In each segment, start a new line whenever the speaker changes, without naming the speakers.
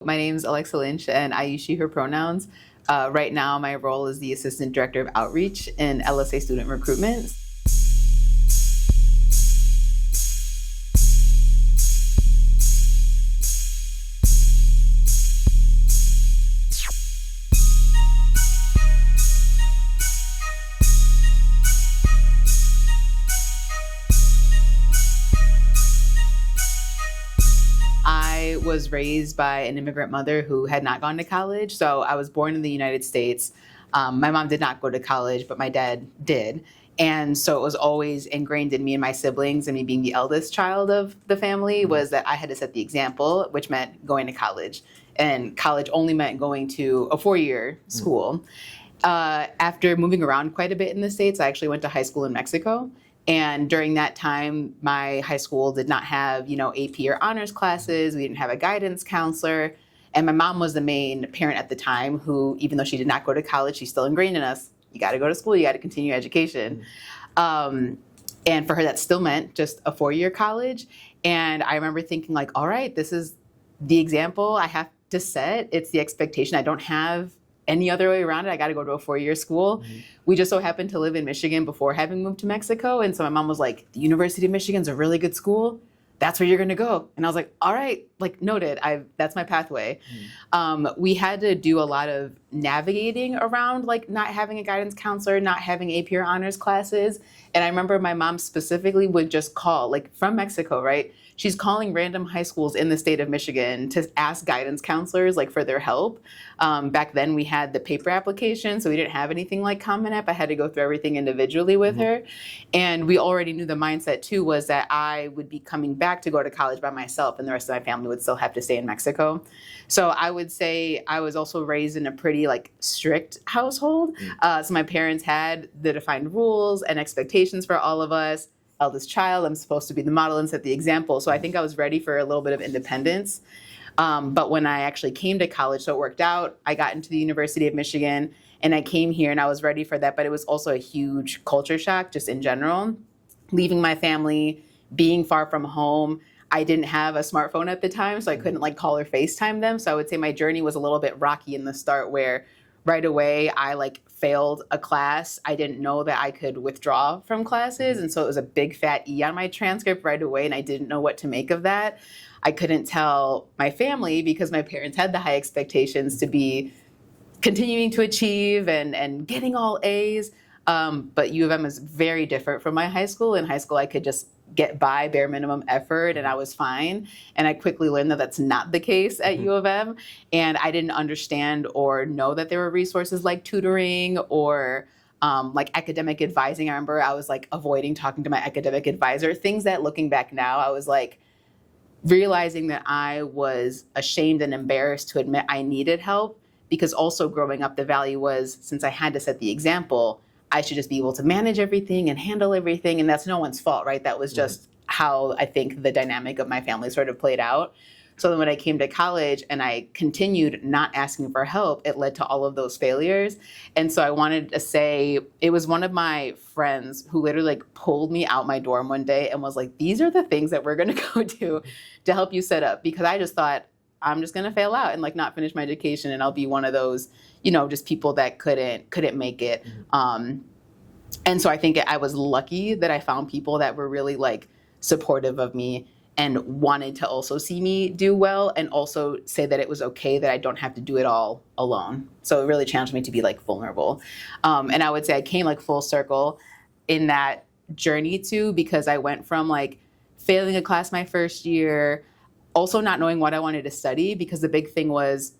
My name's Alexa Lynch, and I use she, her pronouns. Right now, my role is the Assistant Director of Outreach in LSA Student Recruitment. I was raised by an immigrant mother who had not gone to college. So I was born in the United States. My mom did not go to college, but my dad did. And so it was always ingrained in me and my siblings, and me being the eldest child of the family, was that I had to set the example, which meant going to college. And college only meant going to a 4-year school. After moving around quite a bit in the States, I actually went to high school in Mexico. And during that time, my high school did not have, AP or honors classes. We didn't have a guidance counselor. And my mom was the main parent at the time who, even though she did not go to college, she's still ingrained in us. You got to go to school. You got to continue your education. And for her, that still meant just a 4-year college. And I remember thinking like, all right, this is the example I have to set. It's the expectation. I don't have any other way around it. I got to go to a 4-year school. We just so happened to live in Michigan before having moved to Mexico. And so my mom was like, the University of Michigan's a really good school. That's where you're going to go. And I was like, all right, like noted. That's my pathway. We had to do a lot of navigating around like not having a guidance counselor, not having AP or honors classes. And I remember my mom specifically would just call, like from Mexico, right? She's calling random high schools in the state of Michigan to ask guidance counselors like for their help. Back then we had the paper application, so we didn't have anything like Common App. I had to go through everything individually with her. And we already knew the mindset too was that I would be coming back to go to college by myself and the rest of my family would still have to stay in Mexico. So I would say I was also raised in a pretty like strict household. So my parents had the defined rules and expectations for all of us. Eldest child, I'm supposed to be the model and set the example. So I think I was ready for a little bit of independence. But when I actually came to college, so it worked out, I got into the University of Michigan and I came here and I was ready for that. But it was also a huge culture shock just in general. Leaving my family, being far from home. I didn't have a smartphone at the time, so I couldn't like call or FaceTime them. So I would say my journey was a little bit rocky in the start where right away I like failed a class. I didn't know that I could withdraw from classes. And so it was a big fat E on my transcript right away. And I didn't know what to make of that. I couldn't tell my family because my parents had the high expectations to be continuing to achieve and getting all A's. But U of M is very different from my high school. In high school, I could just get by bare minimum effort and I was fine. And I quickly learned that that's not the case at U of M. And I didn't understand or know that there were resources like tutoring or like academic advising. I remember I was like avoiding talking to my academic advisor, things that looking back now, I was like realizing that I was ashamed and embarrassed to admit I needed help because also growing up, the value was since I had to set the example, I should just be able to manage everything and handle everything. And that's no one's fault, right? That was just how I think the dynamic of my family sort of played out. So then when I came to college and I continued not asking for help, it led to all of those failures. And so I wanted to say, it was one of my friends who literally like pulled me out my dorm one day and was like, these are the things that we're going to go do to help you set up. Because I just thought, I'm just going to fail out and like not finish my education and I'll be one of those, just people that couldn't make it. And so I think I was lucky that I found people that were really like supportive of me and wanted to also see me do well and also say that it was okay that I don't have to do it all alone. So it really challenged me to be like vulnerable. And I would say I came like full circle in that journey too, because I went from like failing a class my first year, also not knowing what I wanted to study because the big thing was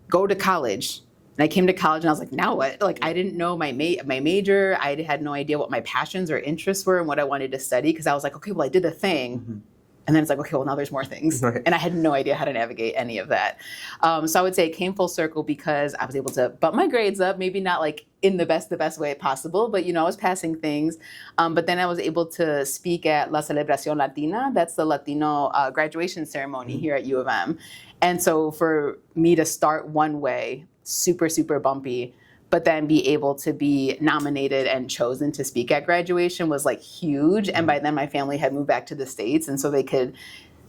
go to college. And I came to college and I was like, now what? Like, I didn't know my major. I had no idea what my passions or interests were and what I wanted to study because I was like, okay, well, I did the thing. And then it's like, okay, well, now there's more things. Right. And I had no idea how to navigate any of that. So I would say it came full circle because I was able to bump my grades up, maybe not like in the best way possible, but, I was passing things. But then I was able to speak at La Celebración Latina. That's the Latino graduation ceremony here at U of M. And so for me to start one way, super, super bumpy, but then be able to be nominated and chosen to speak at graduation was like huge. And by then my family had moved back to the States and so they could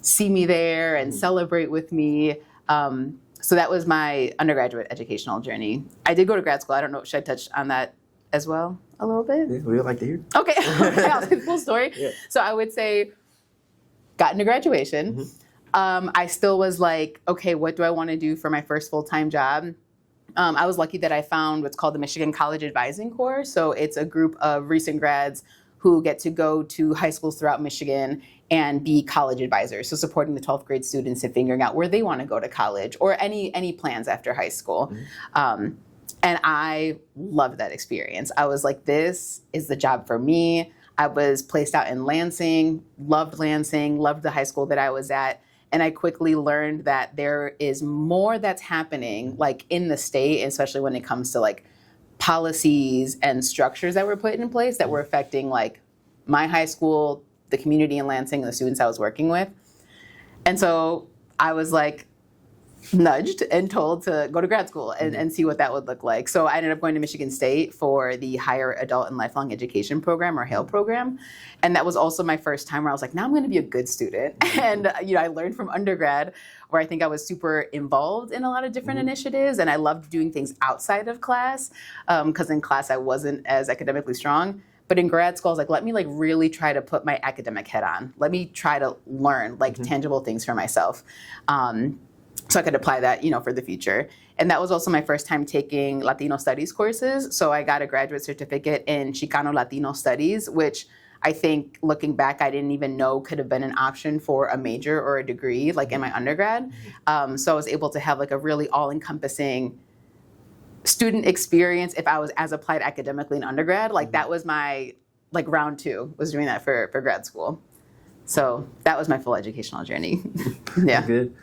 see me there and celebrate with me. So that was my undergraduate educational journey. I did go to grad school. I don't know, should I touch on that as well a little bit?
Yeah, we would like to hear.
Okay, I'll say the full story.
Yeah.
So I would say, got into graduation. I still was like, okay, what do I want to do for my first full-time job? I was lucky that I found what's called the Michigan College Advising Corps. So it's a group of recent grads who get to go to high schools throughout Michigan and be college advisors. So supporting the 12th grade students and figuring out where they want to go to college or any plans after high school. And I loved that experience. I was like, this is the job for me. I was placed out in Lansing, loved the high school that I was at. And I quickly learned that there is more that's happening like in the state, especially when it comes to like policies and structures that were put in place that were affecting like my high school, the community in Lansing, and the students I was working with. And so I was like nudged and told to go to grad school and see what that would look like. So I ended up going to Michigan State for the Higher Adult and Lifelong Education Program, or HALE program. And that was also my first time where I was like, now I'm going to be a good student. And I learned from undergrad where I think I was super involved in a lot of different initiatives. And I loved doing things outside of class because in class I wasn't as academically strong. But in grad school, I was like, let me like really try to put my academic head on. Let me try to learn like tangible things for myself. So I could apply that, for the future. And that was also my first time taking Latino studies courses. So I got a graduate certificate in Chicano Latino studies, which I think looking back, I didn't even know could have been an option for a major or a degree like in my undergrad. So I was able to have like a really all-encompassing student experience if I was as applied academically in undergrad. Like that was my round 2 was doing that for grad school. So that was my full educational journey. Yeah.
Good.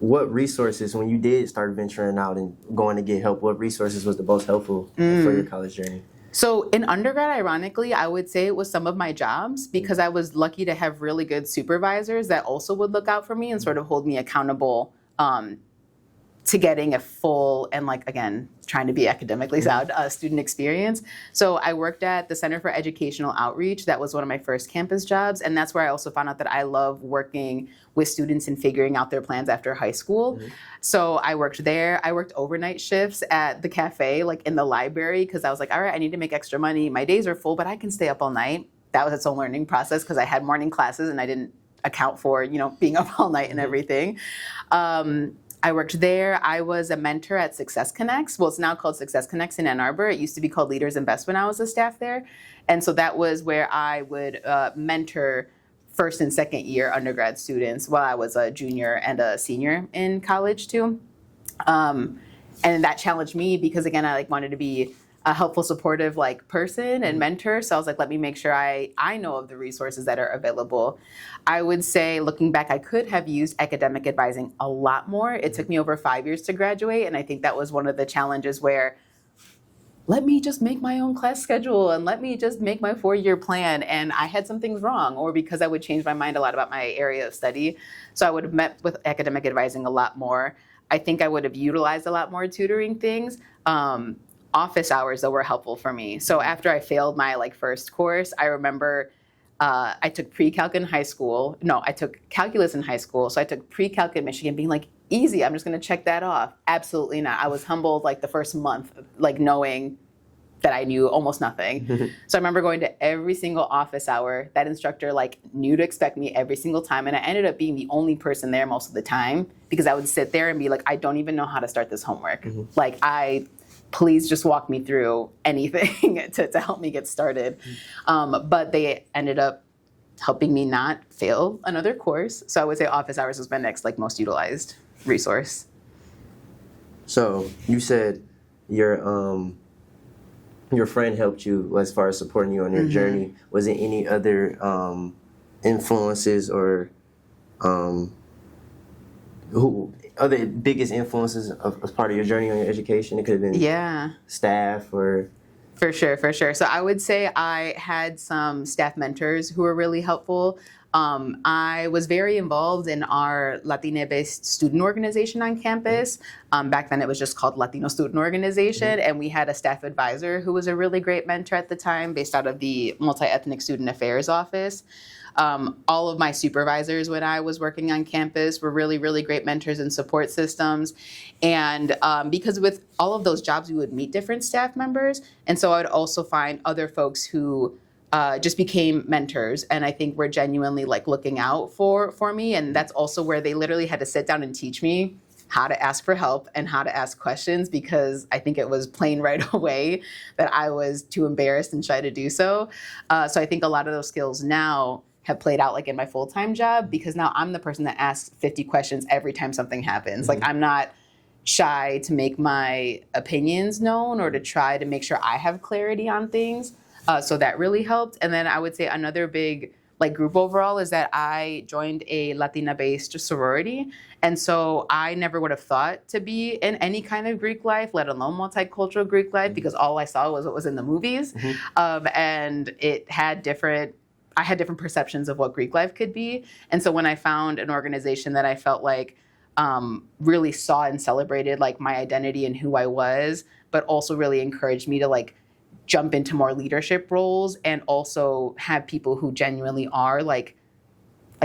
What resources, when you did start venturing out and going to get help, what resources was the most helpful for your college journey?
So in undergrad, ironically, I would say it was some of my jobs because I was lucky to have really good supervisors that also would look out for me and sort of hold me accountable to getting a full and again, trying to be academically sound student experience. So I worked at the Center for Educational Outreach. That was one of my first campus jobs. And that's where I also found out that I love working with students and figuring out their plans after high school. So I worked there. I worked overnight shifts at the cafe, in the library, because I was like, all right, I need to make extra money. My days are full, but I can stay up all night. That was its own learning process because I had morning classes and I didn't account for, being up all night and everything. I worked there. I was a mentor at Success Connects. Well, it's now called Success Connects in Ann Arbor. It used to be called Leaders Invest when I was a staff there. And so that was where I would mentor first and second year undergrad students while I was a junior and a senior in college too. And that challenged me because, again, I wanted to be a helpful, supportive person and mentor. So I was like, let me make sure I know of the resources that are available. I would say, looking back, I could have used academic advising a lot more. It took me over 5 years to graduate. And I think that was one of the challenges where, let me just make my own class schedule and let me just make my 4-year plan. And I had some things wrong, or because I would change my mind a lot about my area of study. So I would have met with academic advising a lot more. I think I would have utilized a lot more tutoring things. Office hours, though, were helpful for me. So after I failed my first course, I remember I took pre-calc in high school. No, I took calculus in high school. So I took pre-calc in Michigan, being easy, I'm just going to check that off. Absolutely not. I was humbled the first month, knowing that I knew almost nothing. So I remember going to every single office hour. That instructor knew to expect me every single time. And I ended up being the only person there most of the time because I would sit there and be I don't even know how to start this homework. Please just walk me through anything to help me get started. But they ended up helping me not fail another course. So I would say office hours was my next most utilized resource.
So you said your friend helped you as far as supporting you on your journey. Was there any other influences or who other biggest influences as part of your journey on your education? It could have been staff or... For sure.
So I would say I had some staff mentors who were really helpful. I was very involved in our Latina-based student organization on campus. Back then it was just called Latino Student Organization, and we had a staff advisor who was a really great mentor at the time based out of the Multi-Ethnic Student Affairs Office. All of my supervisors when I was working on campus were really, really great mentors and support systems. And because with all of those jobs, we would meet different staff members. And so I would also find other folks who just became mentors, and I think were genuinely like looking out for me. And that's also where they literally had to sit down and teach me how to ask for help and how to ask questions, because I think it was plain right away that I was too embarrassed and shy to do so. So I think a lot of those skills now have played out like in my full-time job, because now I'm the person that asks 50 questions every time something happens. Like I'm not shy to make my opinions known or to try to make sure I have clarity on things. So that really helped. And then I would say another big like group overall is that I joined a Latina-based sorority. And so I never would have thought to be in any kind of Greek life, let alone multicultural Greek life, because all I saw was what was in the movies. And I had different perceptions of what Greek life could be. And so when I found an organization that I felt like really saw and celebrated like my identity and who I was, but also really encouraged me to like jump into more leadership roles and also have people who genuinely are like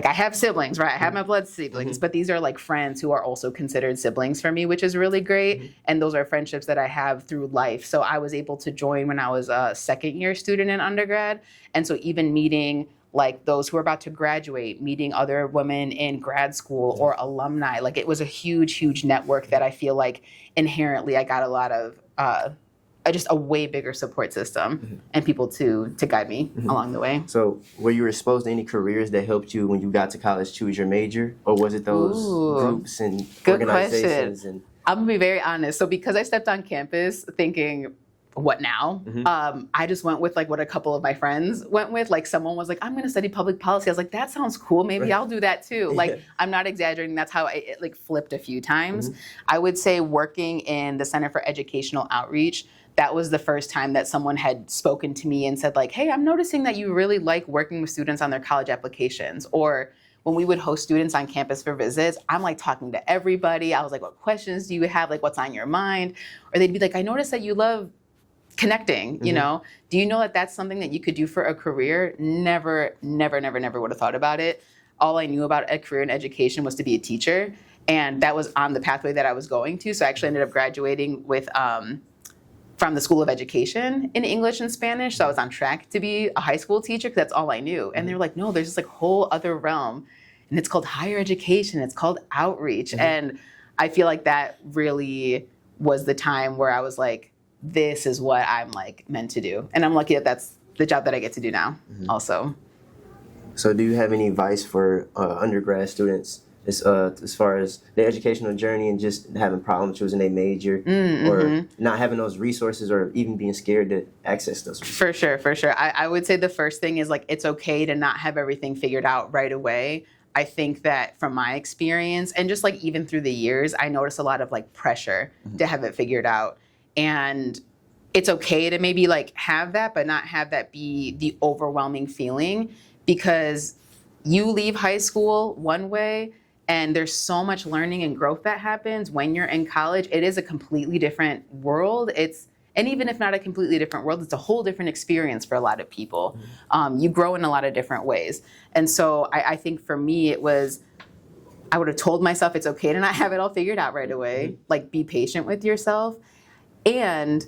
I have siblings, right? I have my blood siblings, but these are like friends who are also considered siblings for me, which is really great. And those are friendships that I have through life. So I was able to join when I was a second year student in undergrad. And so even meeting like those who are about to graduate, meeting other women in grad school or alumni, like it was a huge, huge network that I feel like inherently I got a lot of just a way bigger support system and people to guide me along the way.
So were you exposed to any careers that helped you when you got to college choose your major? Or was it those groups and
Good
organizations?
question. I'm gonna be very honest. So because I stepped on campus thinking, what now? I just went with like what a couple of my friends went with. Like someone was like, I'm gonna study public policy. I was like, that sounds cool. Maybe I'll do that too. Like I'm not exaggerating. That's how it like flipped a few times. I would say working in the Center for Educational Outreach, that was the first time that someone had spoken to me and said like, hey, I'm noticing that you really like working with students on their college applications. Or when we would host students on campus for visits, I'm like talking to everybody. I was like, what questions do you have? Like, what's on your mind? Or they'd be like, I noticed that you love connecting, you know? Do you know that that's something that you could do for a career? Never would have thought about it. All I knew about a career in education was to be a teacher. And that was on the pathway that I was going to. So I actually ended up graduating with from the School of Education in English and Spanish. So I was on track to be a high school teacher because that's all I knew. And they were like, no, there's this like whole other realm and it's called higher education. It's called outreach. And I feel like that really was the time where I was like, this is what I'm like meant to do. And I'm lucky that that's the job that I get to do now also.
So do you have any advice for undergrad students as far as their educational journey and just having problems choosing a major or not having those resources or even being scared to access those resources?
For sure. I would say the first thing is like, it's okay to not have everything figured out right away. I think that from my experience and just like even through the years, I noticed a lot of like pressure to have it figured out. And it's okay to maybe like have that, but not have that be the overwhelming feeling, because you leave high school one way and there's so much learning and growth that happens when you're in college. It is a completely different world. And even if not a completely different world, it's a whole different experience for a lot of people. You grow in a lot of different ways. And so I think for me, I would have told myself it's okay to not have it all figured out right away. Like be patient with yourself. And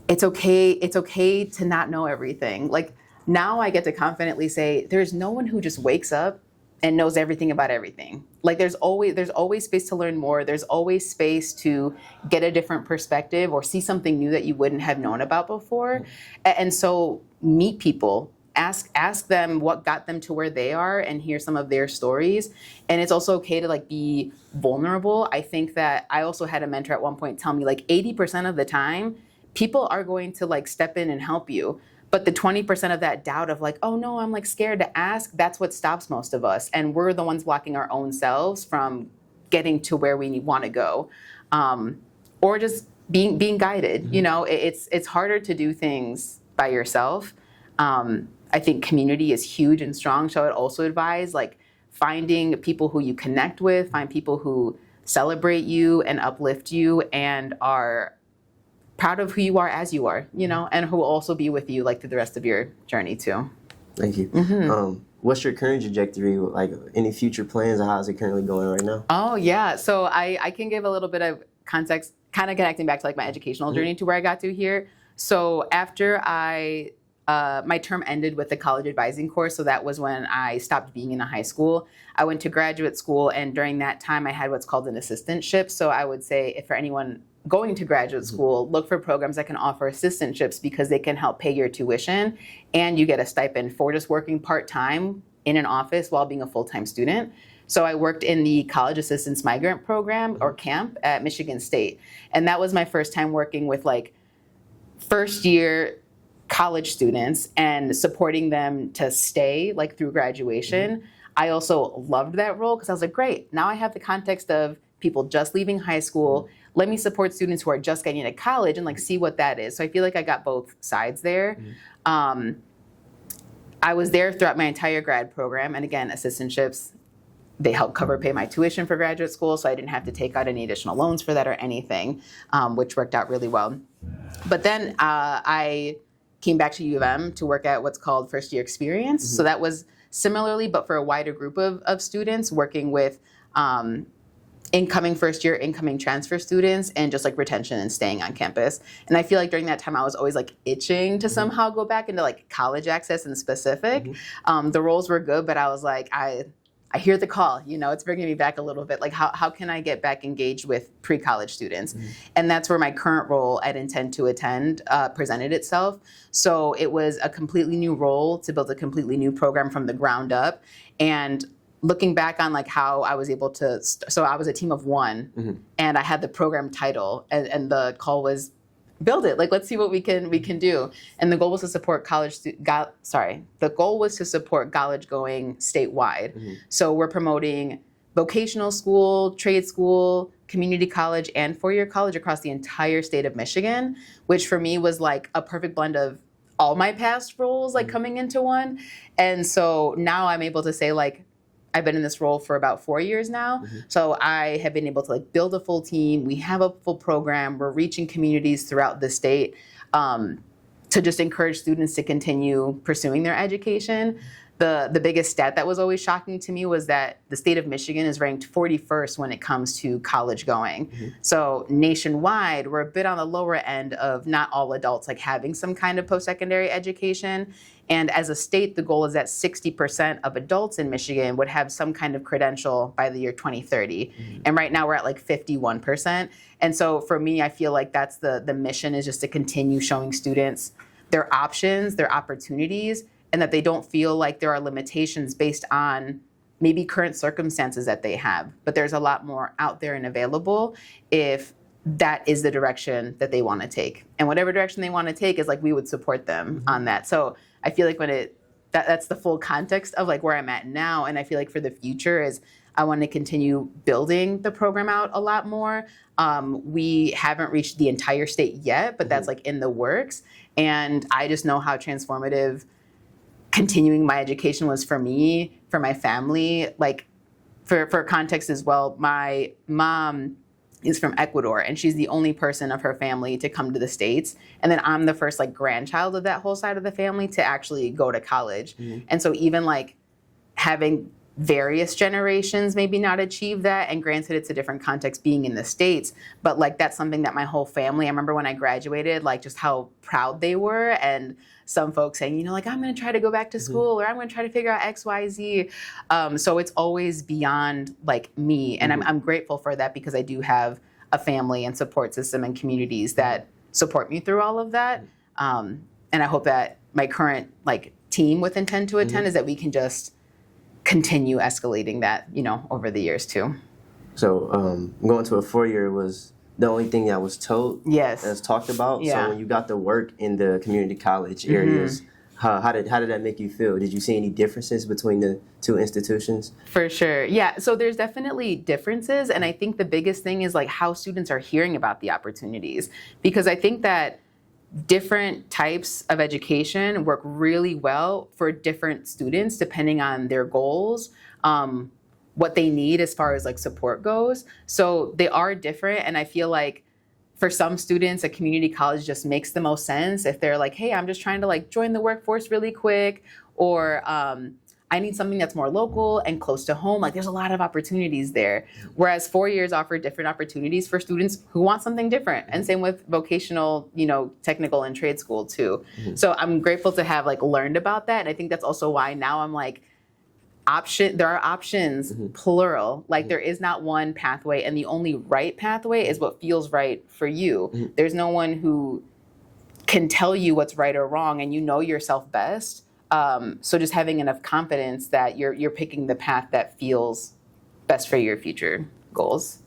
it's okay to not know everything. Like now I get to confidently say, there's no one who just wakes up and knows everything about everything. Like there's always space to learn more. There's always space to get a different perspective or see something new that you wouldn't have known about before. And so meet people, ask them what got them to where they are and hear some of their stories. And it's also okay to like be vulnerable. I think that I also had a mentor at one point tell me like 80% of the time, people are going to like step in and help you. But the 20% of that doubt of like, oh no, I'm like scared to ask, that's what stops most of us. And we're the ones blocking our own selves from getting to where we want to go. Or just being guided. You know, it's harder to do things by yourself. I think community is huge and strong. So I would also advise like finding people who you connect with, find people who celebrate you and uplift you and are proud of who you are as you are, you know, and who will also be with you like through the rest of your journey too.
Thank you. What's your current trajectory? Like any future plans, or how's it currently going right now?
Oh yeah, so I can give a little bit of context, kind of connecting back to like my educational journey to where I got to here. So after my term ended with the college advising course, so that was when I stopped being in a high school. I went to graduate school, and during that time I had what's called an assistantship. So I would say if for anyone going to graduate school, look for programs that can offer assistantships because they can help pay your tuition and you get a stipend for just working part-time in an office while being a full-time student. So I worked in the College Assistance Migrant Program or camp at Michigan State. And that was my first time working with like first year college students and supporting them to stay like through graduation. I also loved that role because I was like, great, now I have the context of people just leaving high school. Let me support students who are just getting into college and like see what that is. So I feel like I got both sides there. I was there throughout my entire grad program. And again, assistantships, they help pay my tuition for graduate school. So I didn't have to take out any additional loans for that or anything, which worked out really well. But then I came back to U of M to work at what's called first year experience. So that was similarly, but for a wider group of students, working with incoming first year, incoming transfer students, and just like retention and staying on campus. And I feel like during that time, I was always like itching to somehow go back into like college access in specific. The roles were good, but I was like, I hear the call, you know, it's bringing me back a little bit. Like how can I get back engaged with pre-college students? And that's where my current role at Intend to Attend presented itself. So it was a completely new role to build a completely new program from the ground up. And looking back on like how I was able to, so I was a team of one and I had the program title and the call was build it. Like, let's see what we can do. And the goal was to support the goal was to support college going statewide. So we're promoting vocational school, trade school, community college, and four-year college across the entire state of Michigan, which for me was like a perfect blend of all my past roles, like coming into one. And so now I'm able to say like, I've been in this role for about 4 years now. So I have been able to like build a full team. We have a full program. We're reaching communities throughout the state to just encourage students to continue pursuing their education. The biggest stat that was always shocking to me was that the state of Michigan is ranked 41st when it comes to college going. So nationwide, we're a bit on the lower end of not all adults like having some kind of post-secondary education. And as a state, the goal is that 60% of adults in Michigan would have some kind of credential by the year 2030. And right now we're at like 51%. And so for me, I feel like that's the mission is just to continue showing students their options, their opportunities, and that they don't feel like there are limitations based on maybe current circumstances that they have. But there's a lot more out there and available if that is the direction that they want to take. And whatever direction they want to take is like we would support them on that. So I feel like when that's the full context of like where I'm at now. And I feel like for the future is I want to continue building the program out a lot more. We haven't reached the entire state yet, but that's like in the works. And I just know how transformative continuing my education was for me, for my family. Like for context as well, my mom is from Ecuador and she's the only person of her family to come to the States. And then I'm the first like grandchild of that whole side of the family to actually go to college. And so even like having various generations maybe not achieve that, and granted it's a different context being in the States, but like that's something that my whole family, I remember when I graduated, like just how proud they were, and some folks saying, you know, like I'm going to try to go back to school or I'm going to try to figure out X, Y, Z. So it's always beyond like me. And I'm grateful for that because I do have a family and support system and communities that support me through all of that. And I hope that my current like team with Intend to Attend is that we can just continue escalating that, you know, over the years too.
So going to a 4-year was the only thing that was told, as talked about.
Yeah.
So when you got to work in the community college areas, how did that make you feel? Did you see any differences between the two institutions?
For sure. Yeah. So there's definitely differences. And I think the biggest thing is like how students are hearing about the opportunities. Because I think that different types of education work really well for different students depending on their goals, what they need as far as like support goes. So they are different, and I feel like for some students, a community college just makes the most sense if they're like, hey, I'm just trying to like join the workforce really quick, or I need something that's more local and close to home. Like there's a lot of opportunities there. Whereas 4 years offer different opportunities for students who want something different. And same with vocational, technical and trade school too. So I'm grateful to have like learned about that. And I think that's also why now I'm like, there are options, plural. Like there is not one pathway, and the only right pathway is what feels right for you. There's no one who can tell you what's right or wrong, and you know yourself best. So just having enough confidence that you're picking the path that feels best for your future goals.